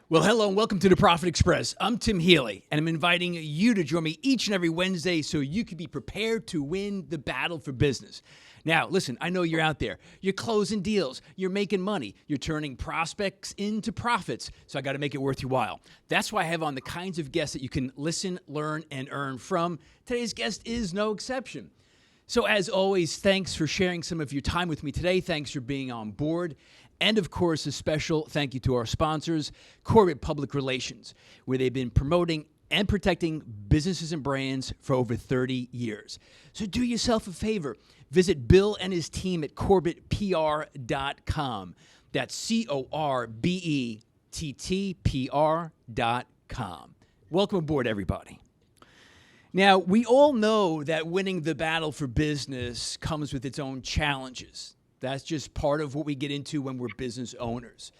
Well, hello and welcome to the Profit Express. I'm Tim Healy, and I'm inviting you to join me each and every Wednesday so you can be prepared to win the battle for business. Now, listen, I know you're out there. You're closing deals. You're making money. You're turning prospects into profits. So I got to make it worth your while. That's why I have on the kinds of guests that you can listen, learn, and earn from. Today's guest is no exception. So as always, thanks for sharing some of your time with me today. Thanks for being on board. And of course, a special thank you to our sponsors, Corbett Public Relations, where they've been promoting and protecting businesses and brands for over 30 years. So do yourself a favor. Visit Bill and his team at CorbettPR.com. That's CorbettPR.com. Welcome aboard, everybody. Now, we all know that winning the battle for business comes with its own challenges. That's just part of what we get into when we're business owners.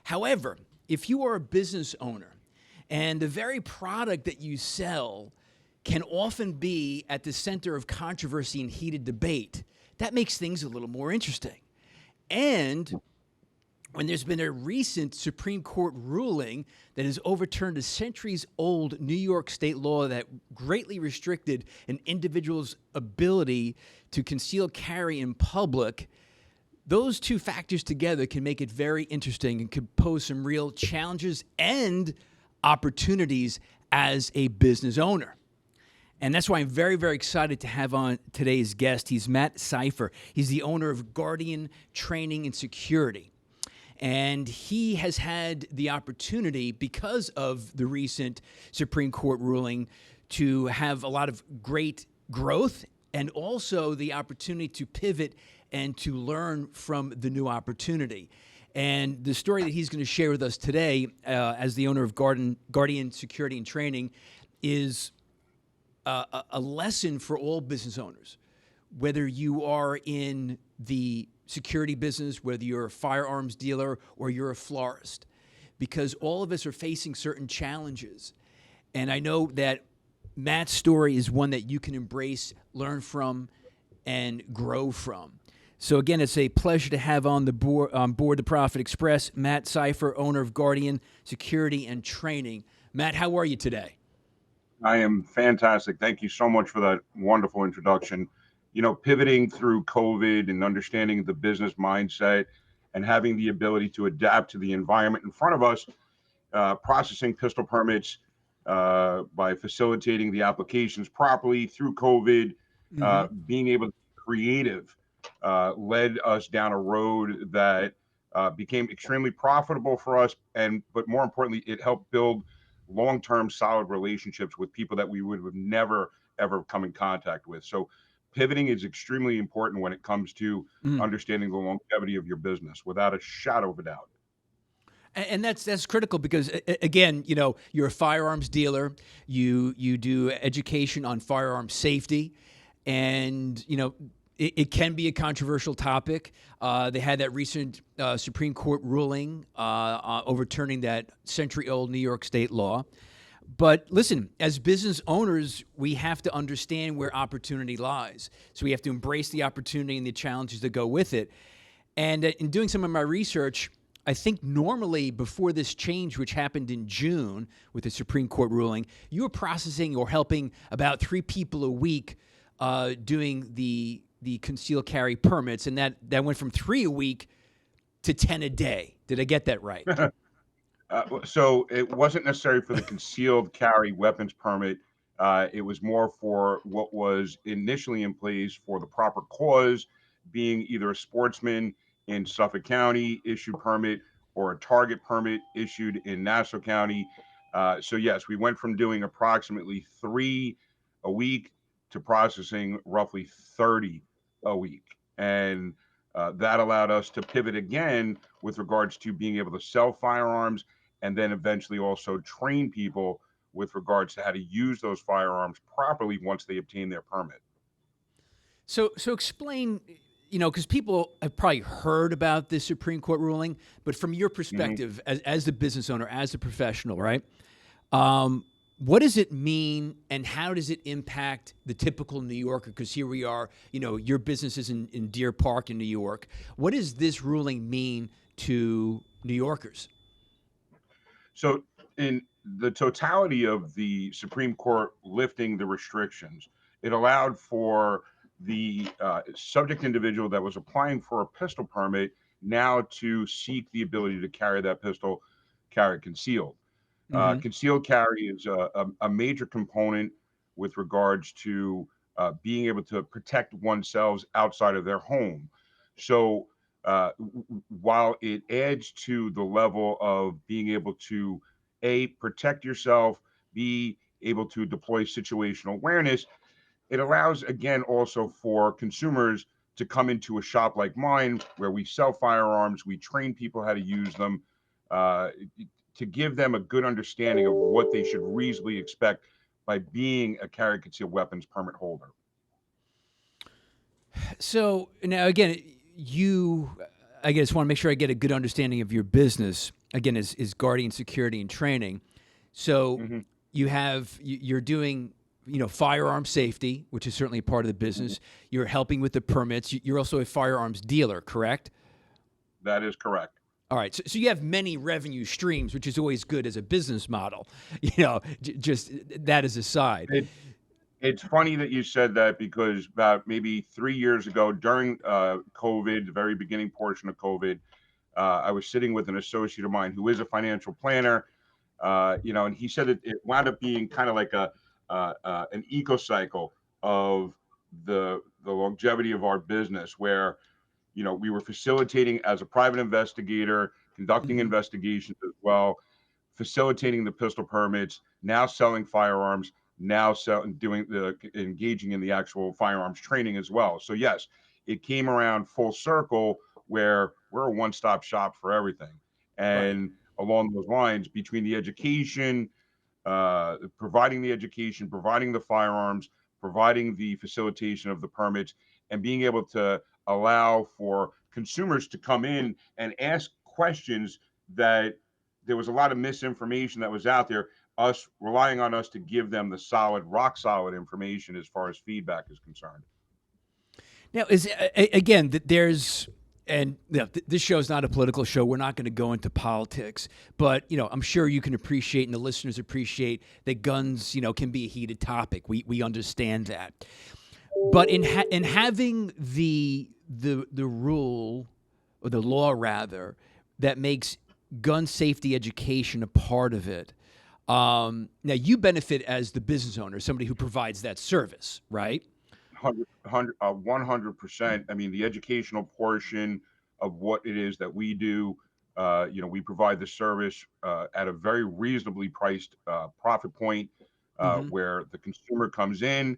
However, if you are a business owner and the very product that you sell can often be at the center of controversy and heated debate, that makes things a little more interesting. And when there's been a recent Supreme Court ruling that has overturned a centuries-old New York state law that greatly restricted an individual's ability to conceal carry in public, those two factors together can make it very interesting and could pose some real challenges and opportunities as a business owner. And that's why I'm very, very excited to have on today's guest. He's Matt Seifer. He's the owner of Guardian Training and Security. And he has had the opportunity, because of the recent Supreme Court ruling, to have a lot of great growth and also the opportunity to pivot and to learn from the new opportunity. And the story that he's going to share with us today as the owner of Guardian Security and Training is a lesson for all business owners, whether you are in the security business, whether you're a firearms dealer or you're a florist, because all of us are facing certain challenges. And I know that Matt's story is one that you can embrace, learn from, and grow from. So again, it's a pleasure to have on board the Profit Express, Matt Seifer, owner of Guardian Security and Training. Matt, how are you today? I am fantastic. Thank you so much for that wonderful introduction. You know, pivoting through COVID and understanding the business mindset and having the ability to adapt to the environment in front of us, processing pistol permits by facilitating the applications properly through COVID, being able to be creative, led us down a road that became extremely profitable for us. But more importantly, it helped build long-term solid relationships with people that we would have never, ever come in contact with. So pivoting is extremely important when it comes to understanding the longevity of your business, without a shadow of a doubt. And that's critical because, again, you know, you're a firearms dealer. You do education on firearm safety, and you know it can be a controversial topic. They had that recent Supreme Court ruling overturning that century-old New York state law. But listen, as business owners, we have to understand where opportunity lies. So we have to embrace the opportunity and the challenges that go with it. And in doing some of my research, I think normally before this change, which happened in June with the Supreme Court ruling, you were processing or helping about 3 people a week doing the concealed carry permits, and that went from 3 a week to 10 a day. Did I get that right? So it wasn't necessary for the concealed carry weapons permit. It was more for what was initially in place for the proper cause, being either a sportsman in Suffolk County issued permit or a target permit issued in Nassau County. So yes, we went from doing approximately 3 a week to processing roughly 30 a week. And that allowed us to pivot again with regards to being able to sell firearms and then eventually also train people with regards to how to use those firearms properly once they obtain their permit. So explain, you know, because people have probably heard about this Supreme Court ruling, but from your perspective as the business owner, as a professional, right? What does it mean and how does it impact the typical New Yorker? Because here we are, you know, your business is in Deer Park in New York. What does this ruling mean to New Yorkers? So, in the totality of the Supreme Court lifting the restrictions, it allowed for the subject individual that was applying for a pistol permit now to seek the ability to carry that pistol, carry it concealed. Hmm. Concealed carry is a major component with regards to being able to protect oneself outside of their home. So, while it adds to the level of being able to A, protect yourself, B, able to deploy situational awareness, it allows, again, also for consumers to come into a shop like mine where we sell firearms, we train people how to use them, uh, to give them a good understanding of what they should reasonably expect by being a carry concealed weapons permit holder. So now again, I guess want to make sure I get a good understanding of your business. Again, is guardian security and training. So Mm-hmm. you're doing, firearm safety, which is certainly a part of the Mm-hmm. business. You're helping with the permits. You're also a firearms dealer, correct? That is correct. All right. So you have many revenue streams, which is always good as a business model. Just that as a side. It, it's funny that you said that because about maybe 3 years ago during COVID, the very beginning portion of COVID, I was sitting with an associate of mine who is a financial planner, and he said it wound up being kind of like an eco cycle of the longevity of our business, where we were facilitating as a private investigator, conducting Hmm. investigations as well, facilitating the pistol permits, now selling firearms, now doing the engaging in the actual firearms training as well. So yes, it came around full circle where we're a one-stop shop for everything. Right. And along those lines, between the education, providing the education, providing the firearms, providing the facilitation of the permits, and being able to allow for consumers to come in and ask questions that there was a lot of misinformation that was out there. Us relying on us to give them the solid, rock solid information as far as feedback is concerned. Now, there's, and this show is not a political show. We're not going to go into politics, but I'm sure you can appreciate, and the listeners appreciate that guns, can be a heated topic. We understand that, but in having the rule, or the law rather, that makes gun safety education a part of it. Now you benefit as the business owner, somebody who provides that service, right? 100%. I mean, the educational portion of what it is that we do, we provide the service at a very reasonably priced profit point, Hmm. where the consumer comes in,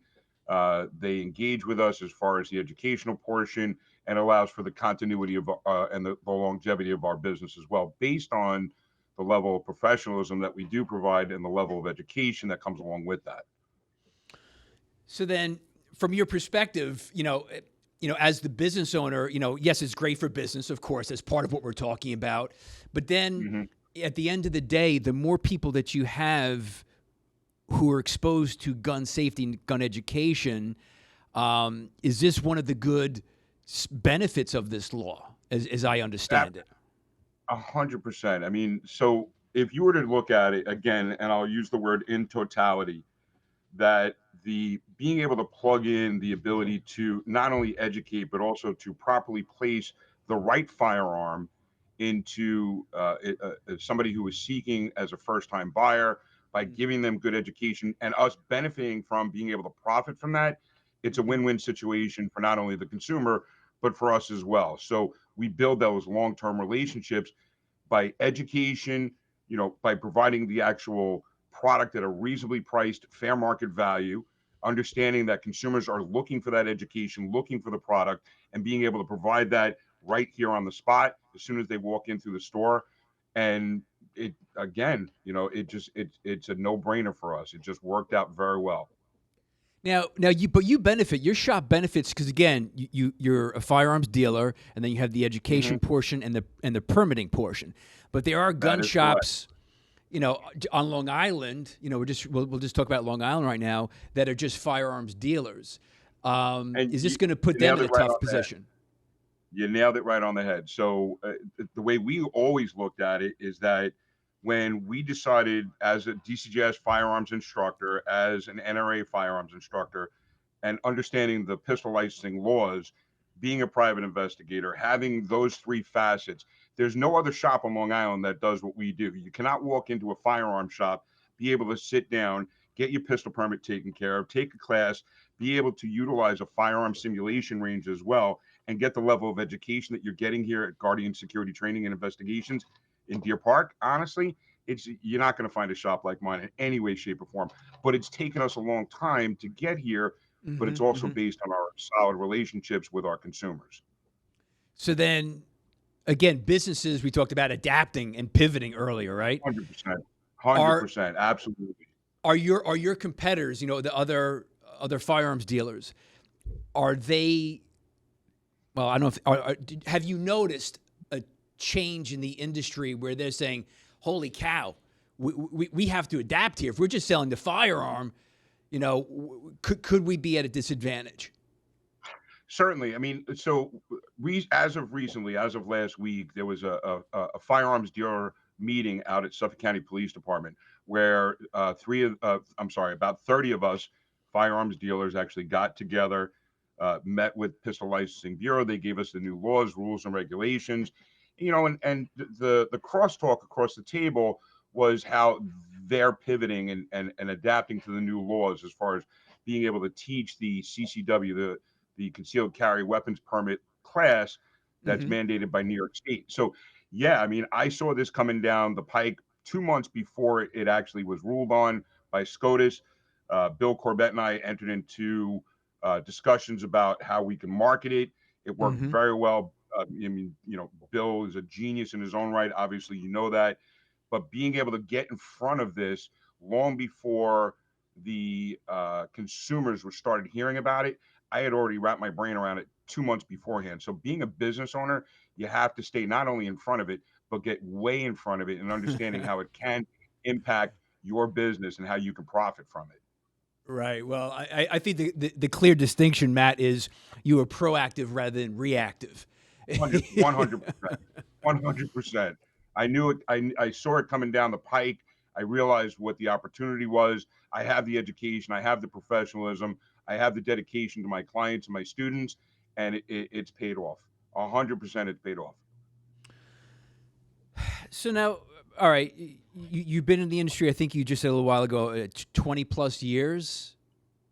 they engage with us as far as the educational portion, and allows for the continuity of and the longevity of our business as well, based on the level of professionalism that we do provide and the level of education that comes along with that. So then, from your perspective, as the business owner, yes, it's great for business, of course, that's part of what we're talking about. But then, Mhm. at the end of the day, the more people that you have who are exposed to gun safety and gun education, is this one of the good benefits of this law, as I understand it? 100%. I mean, so if you were to look at it again, and I'll use the word in totality, that the being able to plug in the ability to not only educate but also to properly place the right firearm into somebody who is seeking as a first-time buyer, by giving them good education and us benefiting from being able to profit from that, it's a Mm-hmm. win-win situation for not only the consumer but for us as well. So we build those long-term relationships by education, by providing the actual product at a reasonably priced, fair market value, understanding that consumers are looking for that education, looking for the product, and being able to provide that right here on the spot as soon as they walk in through the store. And it again, it's a no-brainer for us. It just worked out very well. Now, you benefit. Your shop benefits because again, you're a firearms dealer, and then you have the Hmm. education portion and the permitting portion. But there are That gun is correct. shops, on Long Island. We'll just talk about Long Island right now that are just firearms dealers. And Is this you, going to put you them nailed in it a right tough on the head. position? You nailed it right on the head. So the way we always looked at it is that when we decided as a DCJS firearms instructor, as an NRA firearms instructor, and understanding the pistol licensing laws, being a private investigator, having those three facets, there's no other shop on Long Island that does what we do. You cannot walk into a firearm shop, be able to sit down, get your pistol permit taken care of, take a class, be able to utilize a firearm simulation range as well, and get the level of education that you're getting here at Guardian Security Training and Investigations in Deer Park. Honestly, you're not going to find a shop like mine in any way, shape, or form. But it's taken us a long time to get here. But it's also based on our solid relationships with our consumers. So then, again, businesses, we talked about adapting and pivoting earlier, right? 100%, 100%, absolutely. Are your competitors, the other firearms dealers, are they? Well, I don't know. Have you noticed a change in the industry where they're saying, "Holy cow, we have to adapt here. If we're just selling the firearm, could we be at a disadvantage?" Certainly. I mean, so as of recently, as of last week, there was a firearms dealer meeting out at Suffolk County Police Department where about 30 of us firearms dealers actually got together, met with Pistol Licensing Bureau. They gave us the new laws, rules, and regulations, and the crosstalk across the table was how they're pivoting and adapting to the new laws as far as being able to teach the CCW, the concealed carry weapons permit class that's mandated by New York State. So, yeah, I mean, I saw this coming down the pike 2 months before it actually was ruled on by SCOTUS. Bill Corbett and I entered into discussions about how we can market it. It worked very well. I mean, Bill is a genius in his own right. Obviously, that. But being able to get in front of this long before the consumers were started hearing about it, I had already wrapped my brain around it 2 months beforehand. So being a business owner, you have to stay not only in front of it, but get way in front of it and understanding how it can impact your business and how you can profit from it. Right. Well, I think the clear distinction, Matt, is you are proactive rather than reactive. 100%. 100%. I knew it. I saw it coming down the pike. I realized what the opportunity was. I have the education. I have the professionalism. I have the dedication to my clients and my students, and it's paid off. 100% it's paid off. So now, all right, you've been in the industry, I think you just said a little while ago, 20 plus years?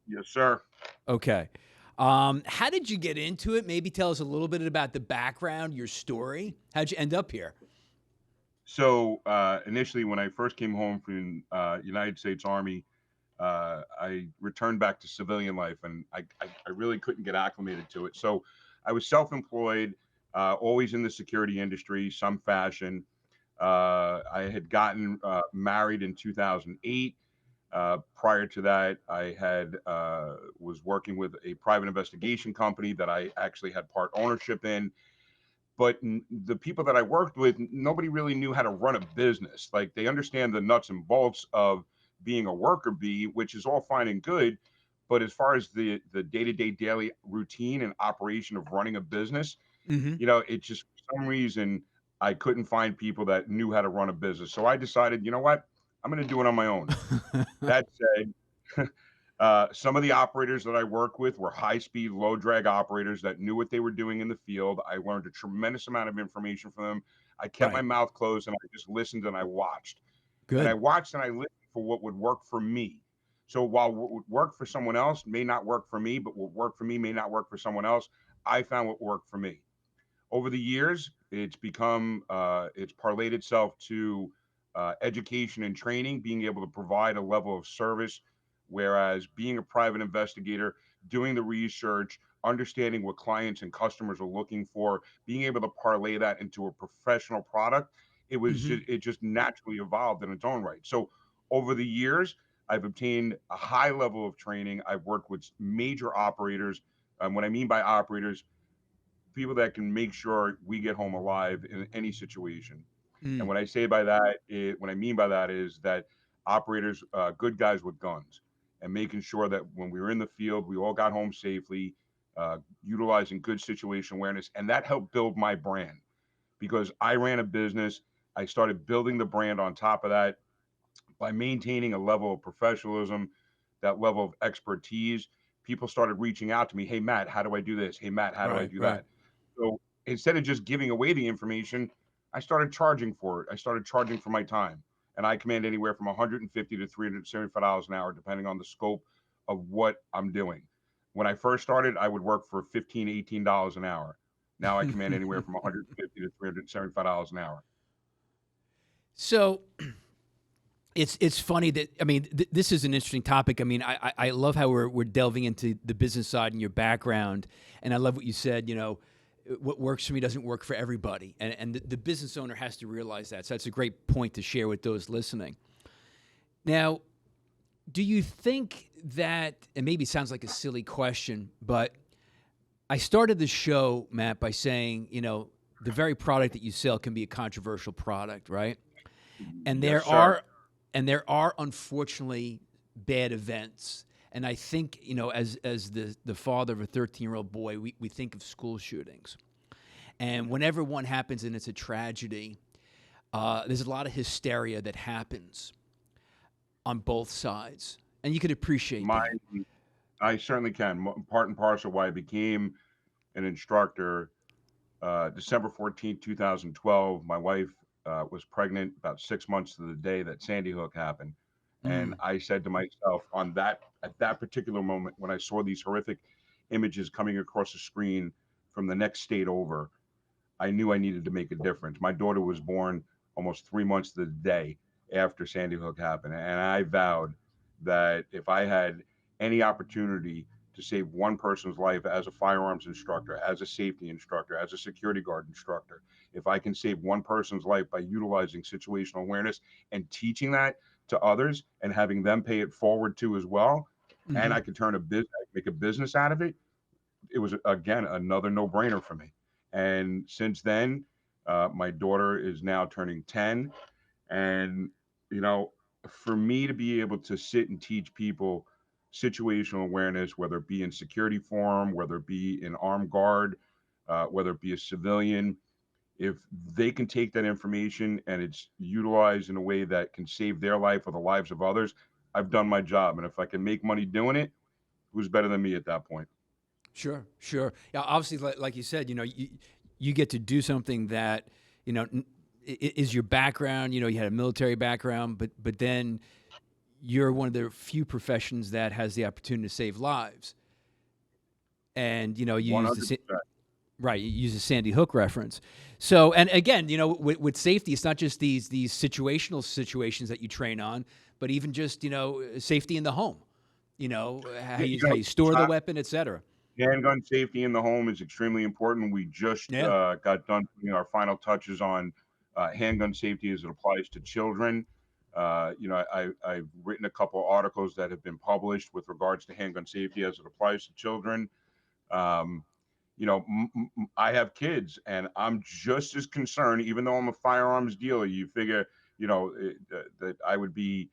Yes, sir. Okay. How did you get into it? Maybe tell us a little bit about the background, your story. How'd you end up here? So initially, when I first came home from United States Army, I returned back to civilian life, and I really couldn't get acclimated to it. So I was self-employed, always in the security industry, some fashion. I had gotten married in 2008. Prior to that, I had was working with a private investigation company that I actually had part ownership in. But the people that I worked with, nobody really knew how to run a business. Like, they understand the nuts and bolts of being a worker bee, which is all fine and good. But as far as the day-to-day daily routine and operation of running a business, it just, for some reason, I couldn't find people that knew how to run a business. So I decided, you know what? I'm going to do it on my own. That said, some of the operators that I work with were high-speed, low-drag operators that knew what they were doing in the field. I learned a tremendous amount of information from them. I kept my mouth closed, and I just listened and I watched. Good. And I watched and I listened for what would work for me. So while what would work for someone else may not work for me, but what worked for me may not work for someone else, I found what worked for me. Over the years, it's become, it's parlayed itself to education and training, being able to provide a level of service. Whereas being a private investigator, doing the research, understanding what clients and customers are looking for, being able to parlay that into a professional product, it just naturally evolved in its own right. So over the years, I've obtained a high level of training. I've worked with major operators. What I mean by operators, people that can make sure we get home alive in any situation. And what I say by that, what I mean by that is that operators, good guys with guns, and making sure that when we were in the field, we all got home safely, utilizing good situation awareness. And that helped build my brand, because I ran a business I started building the brand on top of that by maintaining a level of professionalism, that level of expertise. People started reaching out to me. Hey, Matt, how do I do this? Hey, Matt, how do I Right, do right. that? So instead of just giving away the information, I started charging for it. I started charging for my time. And I command anywhere from 150 to $375 an hour, depending on the scope of what I'm doing. When I first started, I would work for $15, $18 an hour. Now I command anywhere from 150 to $375 an hour. So it's funny that I mean this is an interesting topic. I mean I love how we're delving into the business side and your background, and I love what you said. You know, what works for me doesn't work for everybody, and the business owner has to realize that. So that's a great point to share with those listening. Now, do you think that, and maybe it sounds like a silly question, but I started the show, Matt, by saying, you know, the very product that you sell can be a controversial product, right? And Yes, there sir. are unfortunately bad events. And I think, you know, as the father of a 13-year-old boy, we think of school shootings. And whenever one happens and it's a tragedy, there's a lot of hysteria that happens on both sides. And you could appreciate My that. I certainly can. Part and parcel why I became an instructor. December 14th, 2012, my wife was pregnant about 6 months to the day that Sandy Hook happened. And Mm. I said to myself at that particular moment, when I saw these horrific images coming across the screen from the next state over, I knew I needed to make a difference. My daughter was born almost 3 months to the day after Sandy Hook happened. And I vowed that if I had any opportunity to save one person's life as a firearms instructor, as a safety instructor, as a security guard instructor, if I can save one person's life by utilizing situational awareness and teaching that to others and having them pay it forward too as well, and Hmm. I could turn a business, make a business out of it, it was again another no-brainer for me. And since then, my daughter is now turning 10, and you know, for me to be able to sit and teach people situational awareness, whether it be in security forum, whether it be in armed guard, whether it be a civilian, if they can take that information and it's utilized in a way that can save their life or the lives of others, I've done my job. And if I can make money doing it, who's better than me at that point? Sure, sure. Yeah, obviously, like you said, you know, you get to do something that, you know, is your background. You know, you had a military background, but then you're one of the few professions that has the opportunity to save lives. And you know, you use the 100%. right, you use a Sandy Hook reference. So, and again, you know, with safety, it's not just these situational situations that you train on, but even just, you know, safety in the home. You know, Yeah, how you store the uh, weapon, et cetera. handgun safety in the home is extremely important. We just Yeah. got done putting our final touches on handgun safety as it applies to children. I've written a couple articles that have been published with regards to handgun safety as it applies to children. Um, I have kids, and I'm just as concerned. Even though I'm a firearms dealer, you figure, that I would be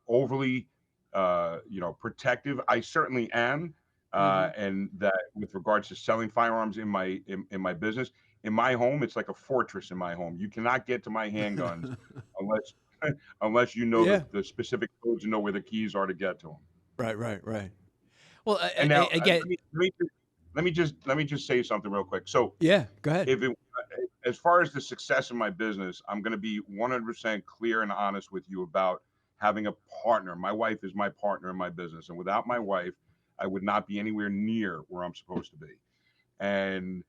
overly, protective. I certainly am, Hmm. and that with regards to selling firearms in my business, in my home, it's like a fortress in my home. You cannot get to my handguns unless unless you know Yeah. the specific codes and know where the keys are to get to them. Right, right, right. Well, And now, again, let me just say something real quick. So, yeah. Go ahead. if it, as far as the success of my business, I'm going to be 100% clear and honest with you about having a partner. My wife is my partner in my business, and without my wife, I would not be anywhere near where I'm supposed to be. And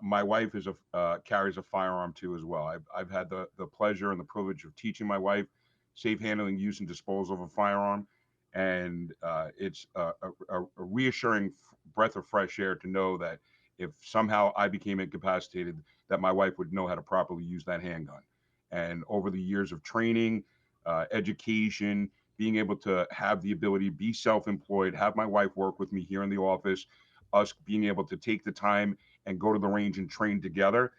my wife is a carries a firearm too as well. I've had the pleasure and the privilege of teaching my wife safe handling, use, and disposal of a firearm, and it's a reassuring breath of fresh air to know that if somehow I became incapacitated, that my wife would know how to properly use that handgun. And over the years of training, education, being able to have the ability to be self-employed, have my wife work with me here in the office, us being able to take the time and go to the range and train together.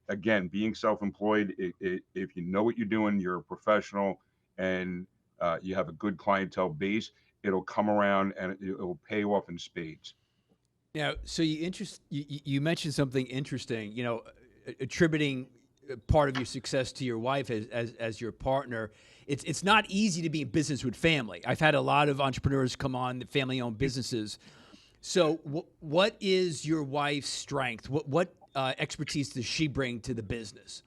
Again, being self-employed, if you know what you're doing, you're a professional, and you have a good clientele base, it'll come around and it'll pay off in spades. Now, so you mentioned something interesting. You know, attributing part of your success to your wife as your partner. It's not easy to be in business with family. I've had a lot of entrepreneurs come on, family-owned businesses. So what is your wife's strength? What expertise does she bring to the business?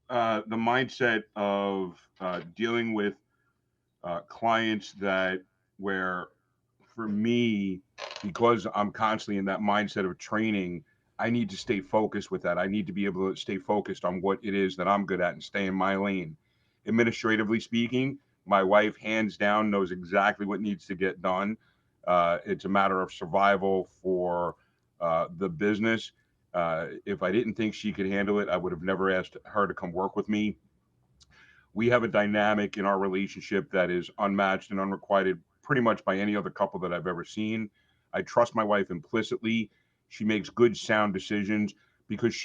The mindset of dealing with clients where for me, because I'm constantly in that mindset of training, I need to stay focused with that. I need to be able to stay focused on what it is that I'm good at and stay in my lane. Administratively speaking, my wife, hands down, knows exactly what needs to get done. It's a matter of survival for the business. If I didn't think she could handle it, I would have never asked her to come work with me. We have a dynamic in our relationship that is unmatched and unrequited pretty much by any other couple that I've ever seen. I trust my wife implicitly. She makes good, sound decisions because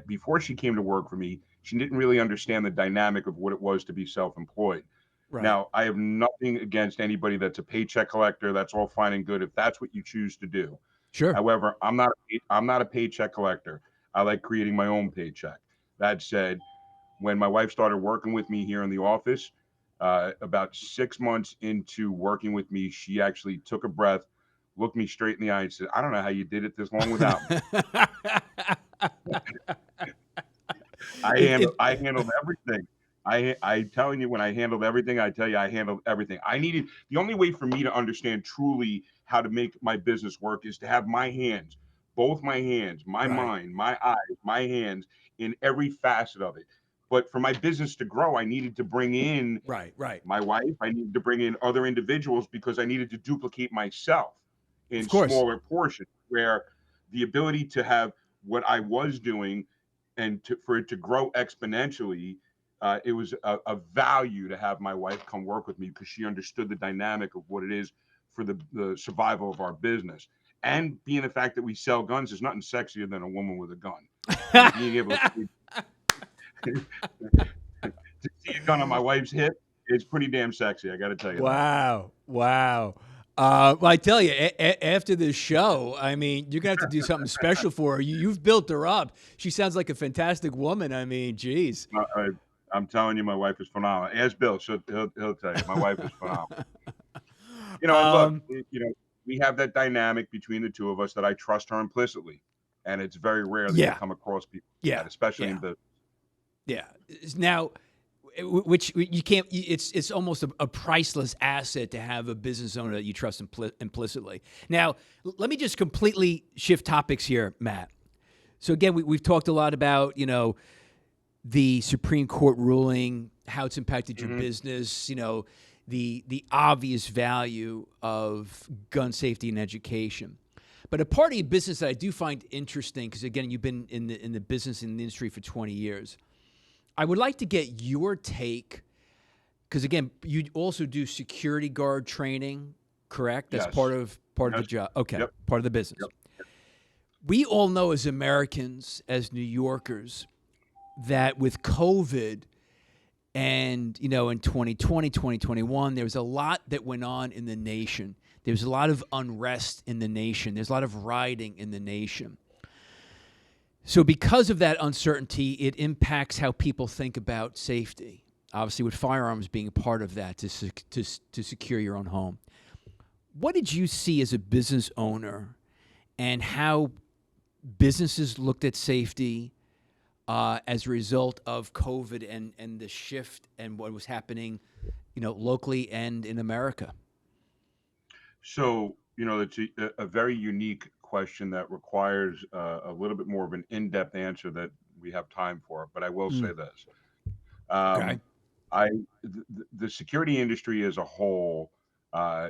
before she came to work for me, she didn't really understand the dynamic of what it was to be self-employed. Right. Now, I have nothing against anybody that's a paycheck collector. That's all fine and good if that's what you choose to do. Sure. However, I'm not a paycheck collector. I like creating my own paycheck. That said, when my wife started working with me here in the office, about 6 months into working with me, she actually took a breath, looked me straight in the eye and said, I don't know how you did it this long without me. I handled everything. I telling you, when I handled everything, I tell you, I handled everything. The only way for me to understand truly how to make my business work is to have my hands, both my hands, my Right. mind, my eyes, my hands in every facet of it. But for my business to grow, I needed to bring in Right. my wife. I needed to bring in other individuals because I needed to duplicate myself in Of course. smaller portions, where the ability to have what I was doing and for it to grow exponentially, it was a value to have my wife come work with me because she understood the dynamic of what it is for the survival of our business. And being the fact that we sell guns, there's nothing sexier than a woman with a gun. And being able to see a gun on my wife's hip, it's pretty damn sexy. I got to tell you that. Wow. Wow. Well, I tell you, after this show, I mean, you're going to have to do something special for her. You've built her up. She sounds like a fantastic woman. I mean, geez. I'm telling you, my wife is phenomenal. Ask Bill, he'll tell you, my wife is phenomenal. And look, we have that dynamic between the two of us that I trust her implicitly, and it's very rare that you come across people like that, especially in business. Yeah. Now, which you can't. It's almost a priceless asset to have a business owner that you trust implicitly. Now, let me just completely shift topics here, Matt. So again, we've talked a lot about the Supreme Court ruling, how it's impacted your business. The obvious value of gun safety and education. But a part of your business that I do find interesting, because again, you've been in the business in the industry for 20 years. I would like to get your take, because again, you also do security guard training, correct? That's Yes. part of the job. Okay, Yep. part of the business. Yep. We all know as Americans, as New Yorkers, that with COVID and, in 2020, 2021, there was a lot that went on in the nation. There was a lot of unrest in the nation. There's a lot of rioting in the nation. So because of that uncertainty, it impacts how people think about safety. Obviously, with firearms being a part of that to secure your own home. What did you see as a business owner and how businesses looked at safety as a result of COVID and the shift and what was happening, locally and in America? So, it's a very unique question that requires a little bit more of an in-depth answer that we have time for. But I will say this. Okay. The security industry as a whole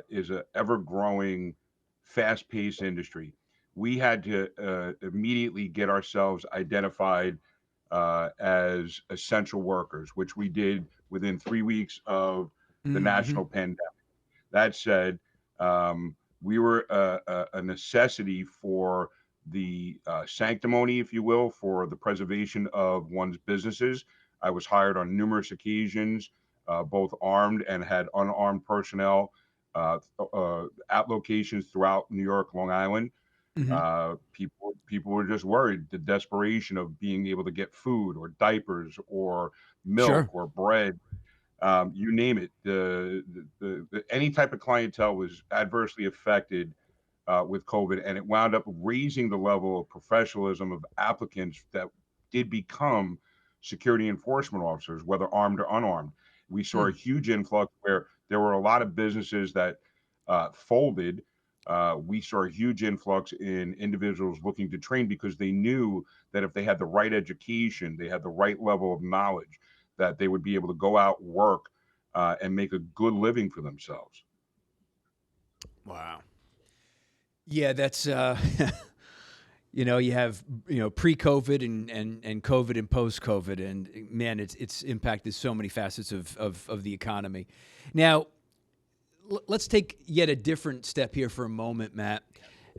is an ever-growing, fast-paced industry. We had to immediately get ourselves identified as essential workers, which we did within 3 weeks of the national pandemic. That said, we were a necessity for the sanctimony, if you will, for the preservation of one's businesses. I was hired on numerous occasions, both armed and had unarmed personnel at locations throughout New York, Long Island. Hmm. People were just worried. The desperation of being able to get food or diapers or milk Sure. or bread, you name it. Any type of clientele was adversely affected with COVID, and it wound up raising the level of professionalism of applicants that did become security enforcement officers, whether armed or unarmed. We saw a Mm. huge influx where there were a lot of businesses that folded. We saw a huge influx in individuals looking to train because they knew that if they had the right education, they had the right level of knowledge, that they would be able to go out, work, and make a good living for themselves. Wow. Yeah, that's you have pre-COVID and COVID and post-COVID, and man, it's impacted so many facets of the economy. Now, let's take yet a different step here for a moment, Matt.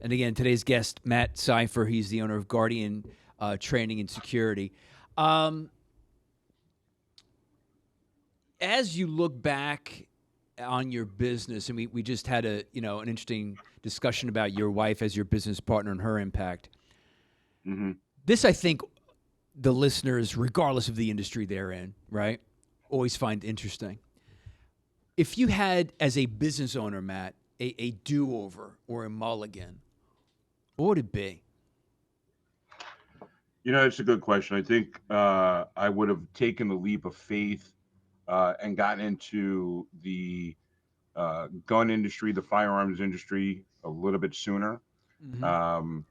And again, today's guest, Matt Seifer, he's the owner of Guardian Training and Security. Um, as you look back on your business, and we just had an interesting discussion about your wife as your business partner and her impact. Hmm. This, I think, the listeners, regardless of the industry they're in, right, always find interesting. If you had, as a business owner, Matt, a do-over or a mulligan, what would it be? It's a good question. I think I would have taken the leap of faith and gotten into the gun industry, the firearms industry, a little bit sooner. Mm-hmm. Um,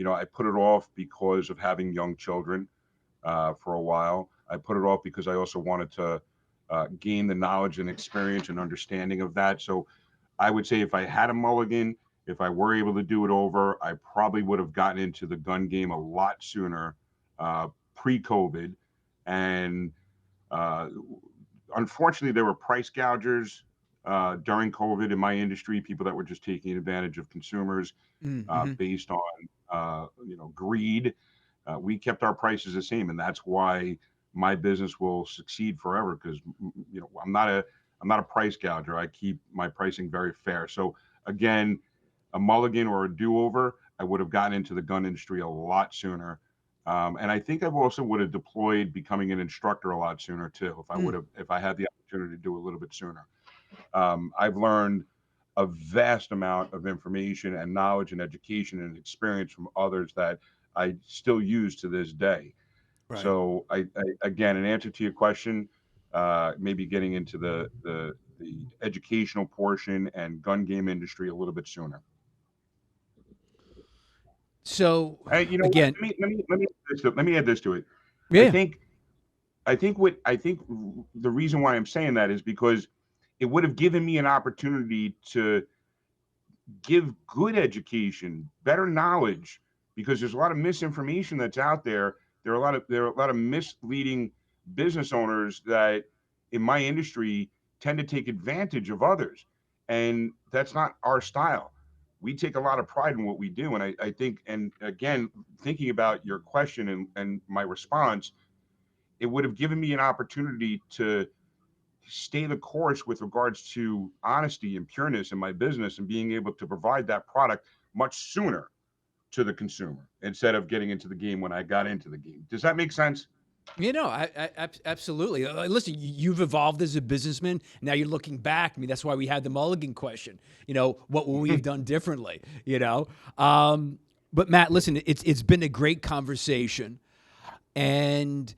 I put it off because of having young children for a while. I put it off because I also wanted to gain the knowledge and experience and understanding of that. So I would say if I had a mulligan, if I were able to do it over, I probably would have gotten into the gun game a lot sooner, pre-COVID. And uh, unfortunately, there were price gougers during COVID in my industry, people that were just taking advantage of consumers Mm-hmm. based on greed. We kept our prices the same, and that's why my business will succeed forever because I'm not a price gouger. I keep my pricing very fair. So again, a mulligan or a do-over, I would have gotten into the gun industry a lot sooner. And I think I also would have deployed becoming an instructor a lot sooner too, if I had the opportunity to do a little bit sooner. I've learned a vast amount of information and knowledge and education and experience from others that I still use to this day. Right. So again, in answer to your question, maybe getting into the educational portion and gun game industry a little bit sooner. So, Hey, you know what? again, Let me add this to it. I yeah. think I think the reason why I'm saying that is because it would have given me an opportunity to give good education, better knowledge, because there's a lot of misinformation that's out there. There are a lot of misleading business owners that in my industry tend to take advantage of others, and that's not our style. We take a lot of pride in what we do, and I think, and again, thinking about your question and my response, it would have given me an opportunity to stay the course with regards to honesty and pureness in my business and being able to provide that product much sooner to the consumer instead of getting into the game when I got into the game. Does that make sense? Absolutely. Listen, you've evolved as a businessman. Now you're looking back. I mean, that's why we had the mulligan question. What would we have done differently? But Matt, listen, it's been a great conversation, and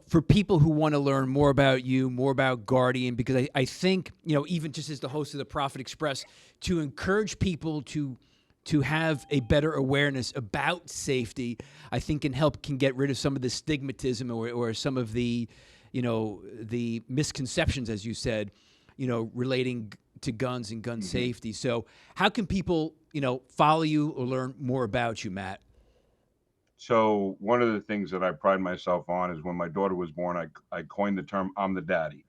for people who want to learn more about you, more about Guardian, because I think, even just as the host of the Profit Express, to encourage people to have a better awareness about safety, I think can get rid of some of the stigmatism or some of the misconceptions, as you said, relating to guns and gun Mhm. safety. So how can people, follow you or learn more about you, Matt? So one of the things that I pride myself on is when my daughter was born, I coined the term "I'm the daddy."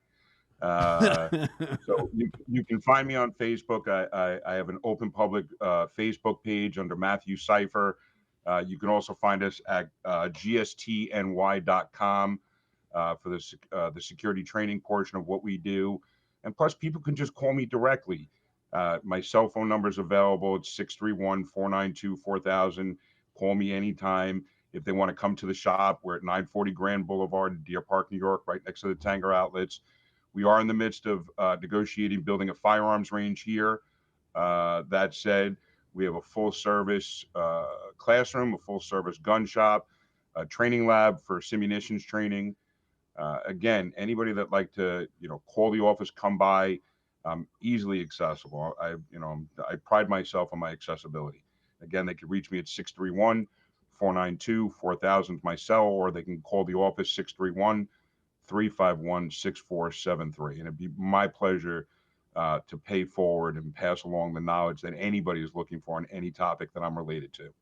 Uh, so you can find me on Facebook. I have an open public Facebook page under Matthew Seifer. You can also find us at gstny.com for the security training portion of what we do. And plus, people can just call me directly. My cell phone number is available. It's 631-492-4000. Call me anytime. If they want to come to the shop, we're at 940 Grand Boulevard in Deer Park, New York, right next to the Tanger Outlets. We are in the midst of negotiating building a firearms range here. That said, we have a full service classroom, a full service gun shop, a training lab for simunitions training. Again, anybody that like to, call the office, come by, easily accessible. I pride myself on my accessibility. Again, they can reach me at 631-492-4000, my cell, or they can call the office 631-351-6473. And it'd be my pleasure to pay forward and pass along the knowledge that anybody is looking for on any topic that I'm related to.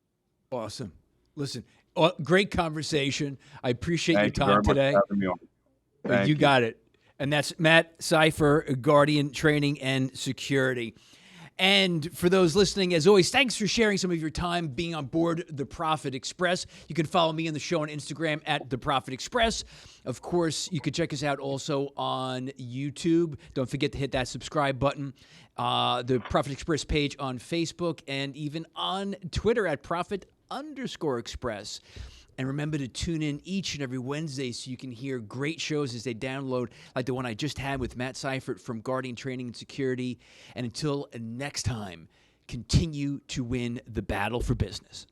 Awesome. Listen, great conversation. I appreciate your Thank you time very today. much for having me on. Thank you. Got it. And that's Matt Seifer, Guardian Training and Security. And for those listening, as always, thanks for sharing some of your time being on board The Profit Express. You can follow me on the show on Instagram at The Profit Express. Of course, you can check us out also on YouTube. Don't forget to hit that subscribe button. The Profit Express page on Facebook, and even on Twitter at Profit_Express. And remember to tune in each and every Wednesday so you can hear great shows as they download, like the one I just had with Matt Seifer from Guardian Training and Security. And until next time, continue to win the battle for business.